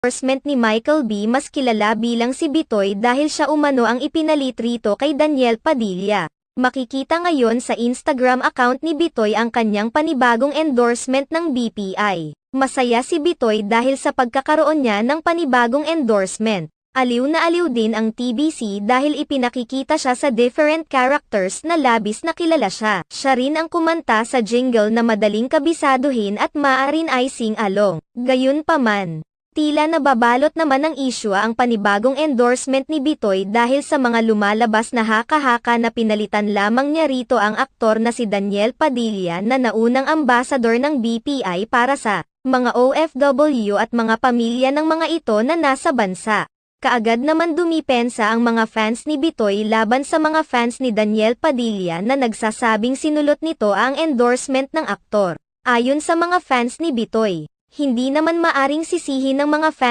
endorsement ni Michael B. mas kilala bilang si Bitoy dahil siya umano ang ipinalit rito kay Daniel Padilla. Makikita ngayon sa Instagram account ni Bitoy ang kanyang panibagong endorsement ng BPI. Masaya si Bitoy dahil sa pagkakaroon niya ng panibagong endorsement. Aliw na aliw din ang TBC dahil ipinakikita siya sa different characters na labis na kilala siya. Siya rin ang kumanta sa jingle na madaling kabisaduhin at maarin ay sing-along. Gayunpaman, tila nababalot naman ng issue ang panibagong endorsement ni Bitoy dahil sa mga lumalabas na haka-haka na pinalitan lamang niya rito ang aktor na si Daniel Padilla na naunang ambasador ng BPI para sa mga OFW at mga pamilya ng mga ito na nasa bansa. Kaagad naman dumipensa ang mga fans ni Bitoy laban sa mga fans ni Daniel Padilla na nagsasabing sinulot nito ang endorsement ng aktor. Ayon sa mga fans ni Bitoy, hindi naman maaring sisihin ng mga fans